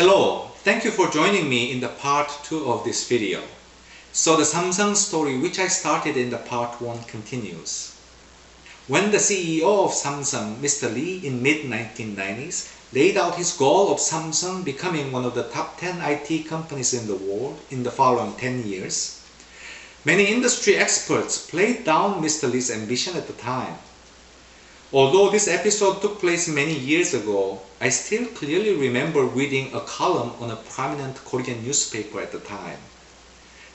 Hello, thank you for joining me in the part 2 of this video. So the Samsung story which I started in the part 1 continues. When the CEO of Samsung, Mr. Lee, in mid-1990s laid out his goal of Samsung becoming one of the top 10 IT companies in the world in the following 10 years, many industry experts played down Mr. Lee's ambition at the time. Although this episode took place many years ago, I still clearly remember reading a column on a prominent Korean newspaper at the time.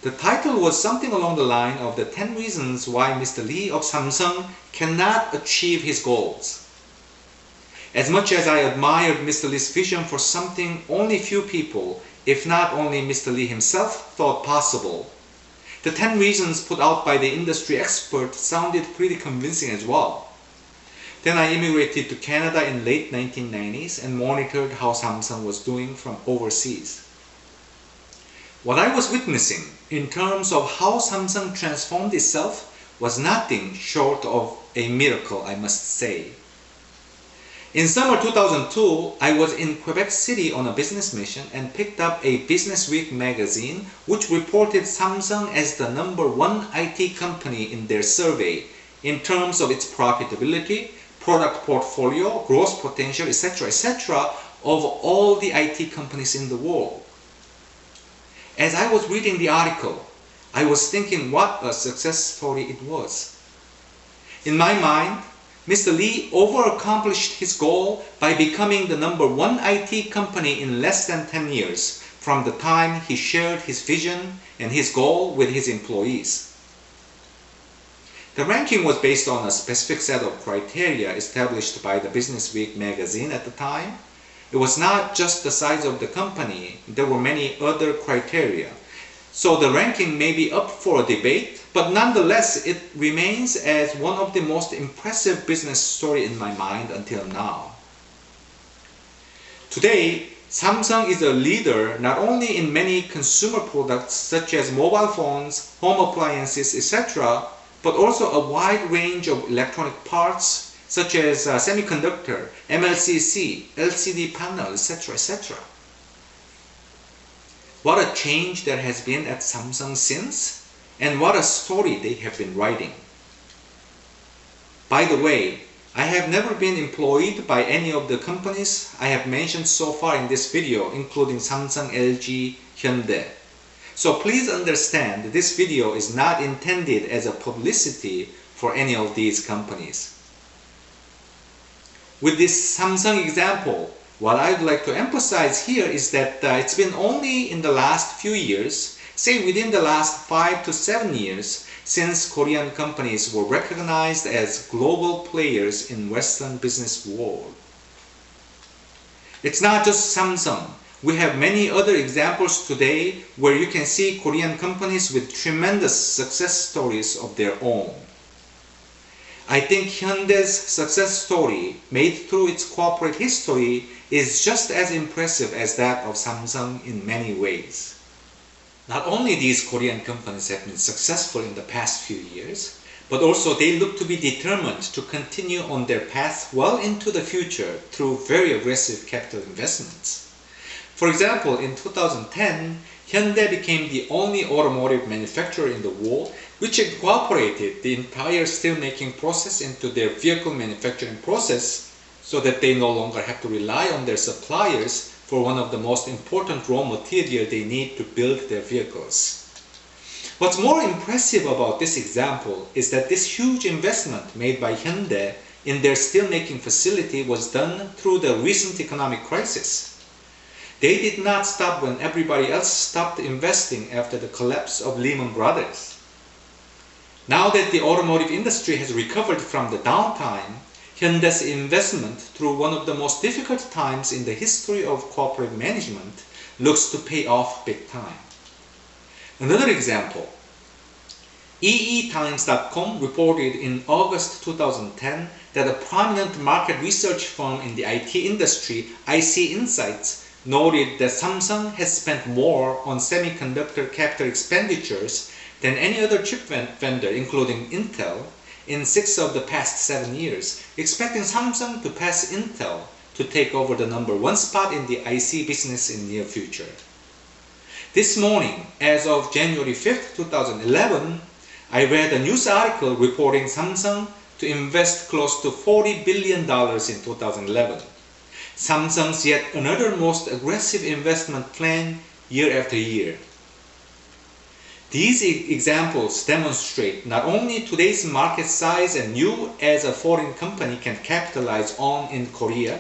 The title was something along the line of the 10 reasons why Mr. Lee of Samsung cannot achieve his goals. As much as I admired Mr. Lee's vision for something only few people, if not only Mr. Lee himself, thought possible, the 10 reasons put out by the industry expert sounded pretty convincing as well. Then I immigrated to Canada in late 1990s and monitored how Samsung was doing from overseas. What I was witnessing in terms of how Samsung transformed itself was nothing short of a miracle, I must say. In summer 2002, I was in Quebec City on a business mission and picked up a Business Week magazine which reported Samsung as the #1 IT company in their survey in terms of its profitability, product portfolio, growth potential, etc., etc., of all the IT companies in the world. As I was reading the article, I was thinking what a success story it was. In my mind, Mr. Lee over-accomplished his goal by becoming the #1 IT company in less than 10 years from the time he shared his vision and his goal with his employees. The ranking was based on a specific set of criteria established by the Business Week magazine at the time. It was not just the size of the company, there were many other criteria. So the ranking may be up for a debate, but nonetheless it remains as one of the most impressive business stories in my mind until now. Today, Samsung is a leader not only in many consumer products such as mobile phones, home appliances, etc., but also a wide range of electronic parts such as semiconductor, MLCC, LCD panel, etc., etc. What a change there has been at Samsung since, and what a story they have been writing. By the way, I have never been employed by any of the companies I have mentioned so far in this video, including Samsung, LG, Hyundai. So please understand this video is not intended as a publicity for any of these companies. With this Samsung example, what I'd like to emphasize here is that it's been only in the last few years, say within the last 5 to 7 years, since Korean companies were recognized as global players in Western business world. It's not just Samsung. We have many other examples today where you can see Korean companies with tremendous success stories of their own. I think Hyundai's success story, made through its corporate history, is just as impressive as that of Samsung in many ways. Not only these Korean companies have been successful in the past few years, but also they look to be determined to continue on their path well into the future through very aggressive capital investments. For example, in 2010, Hyundai became the only automotive manufacturer in the world which incorporated the entire steelmaking process into their vehicle manufacturing process so that they no longer have to rely on their suppliers for one of the most important raw material they need to build their vehicles. What's more impressive about this example is that this huge investment made by Hyundai in their steelmaking facility was done through the recent economic crisis. They did not stop when everybody else stopped investing after the collapse of Lehman Brothers. Now that the automotive industry has recovered from the downtime, Hyundai's investment through one of the most difficult times in the history of corporate management looks to pay off big time. Another example, EETimes.com reported in August 2010 that a prominent market research firm in the IT industry, IC Insights, noted that Samsung has spent more on semiconductor capital expenditures than any other chip vendor, including Intel, in 6 of the past 7 years, expecting Samsung to pass Intel to take over the #1 spot in the IC business in near future. This morning, as of January 5th, 2011, I read a news article reporting Samsung to invest close to $40 billion in 2011. Samsung's yet another most aggressive investment plan year after year. These examples demonstrate not only today's market size and you as a foreign company can capitalize on in Korea,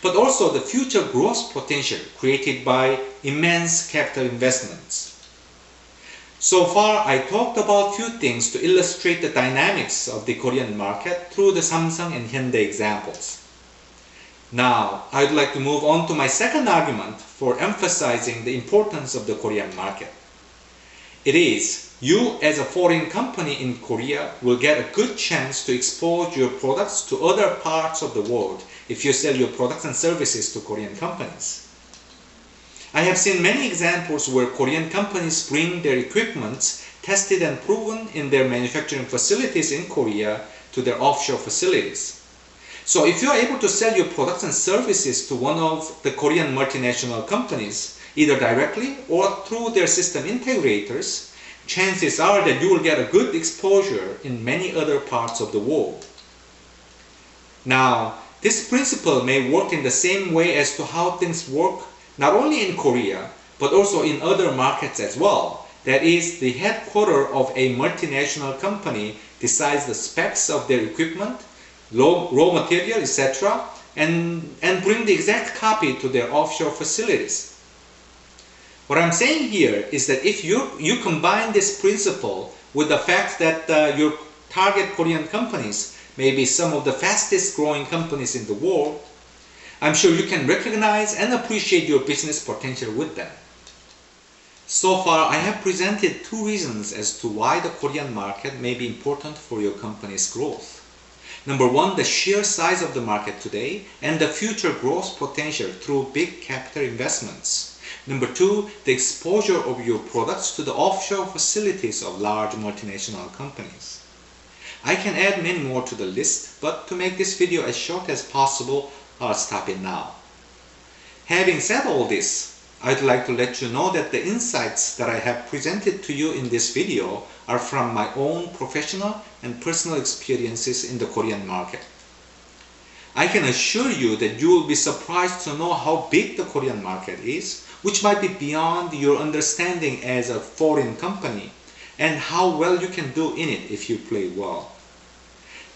but also the future growth potential created by immense capital investments. So far, I talked about few things to illustrate the dynamics of the Korean market through the Samsung and Hyundai examples. Now, I'd like to move on to my second argument for emphasizing the importance of the Korean market. It is, you as a foreign company in Korea will get a good chance to expose your products to other parts of the world if you sell your products and services to Korean companies. I have seen many examples where Korean companies bring their equipment tested and proven in their manufacturing facilities in Korea to their offshore facilities. So if you are able to sell your products and services to one of the Korean multinational companies, either directly or through their system integrators, chances are that you will get a good exposure in many other parts of the world. Now, this principle may work in the same way as to how things work not only in Korea, but also in other markets as well. That is, the headquarters of a multinational company decides the specs of their equipment, raw material, etc., and bring the exact copy to their offshore facilities. What I'm saying here is that if you combine this principle with the fact that your target Korean companies may be some of the fastest growing companies in the world, I'm sure you can recognize and appreciate your business potential with them. So far, I have presented two reasons as to why the Korean market may be important for your company's growth. #1, the sheer size of the market today and the future growth potential through big capital investments. #2, the exposure of your products to the offshore facilities of large multinational companies. I can add many more to the list, but to make this video as short as possible, I'll stop it now. Having said all this, I'd like to let you know that the insights that I have presented to you in this video are from my own professional and personal experiences in the Korean market. I can assure you that you will be surprised to know how big the Korean market is, which might be beyond your understanding as a foreign company, and how well you can do in it if you play well.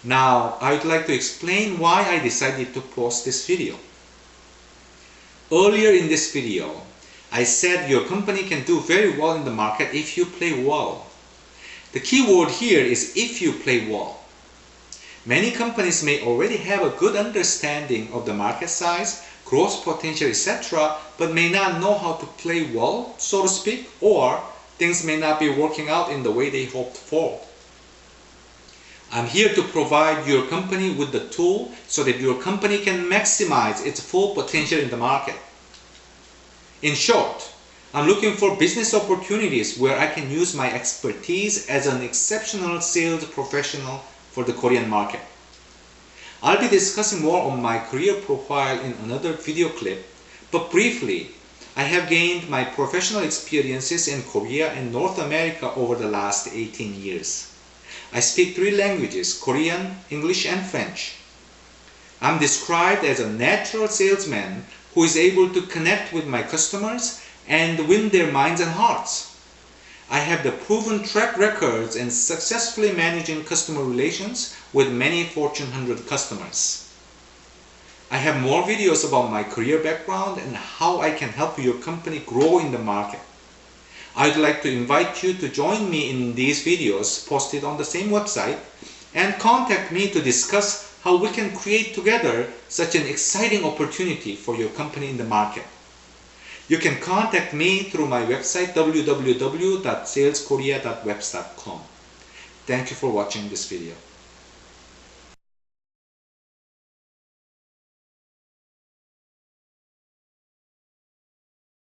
Now, I would like to explain why I decided to post this video. Earlier in this video, I said your company can do very well in the market if you play well. The key word here is if you play well. Many companies may already have a good understanding of the market size, growth potential, etc., but may not know how to play well, so to speak, or things may not be working out in the way they hoped for. I'm here to provide your company with the tool so that your company can maximize its full potential in the market. In short, I'm looking for business opportunities where I can use my expertise as an exceptional sales professional for the Korean market. I'll be discussing more on my career profile in another video clip, but briefly, I have gained my professional experiences in Korea and North America over the last 18 years. I speak 3 languages, Korean, English, and French. I'm described as a natural salesman who is able to connect with my customers and win their minds and hearts. I have the proven track records in successfully managing customer relations with many Fortune 100 customers. I have more videos about my career background and how I can help your company grow in the market. I'd like to invite you to join me in these videos posted on the same website and contact me to discuss how we can create together such an exciting opportunity for your company in the market. You can contact me through my website www.saleskorea.webs.com. Thank you for watching this video.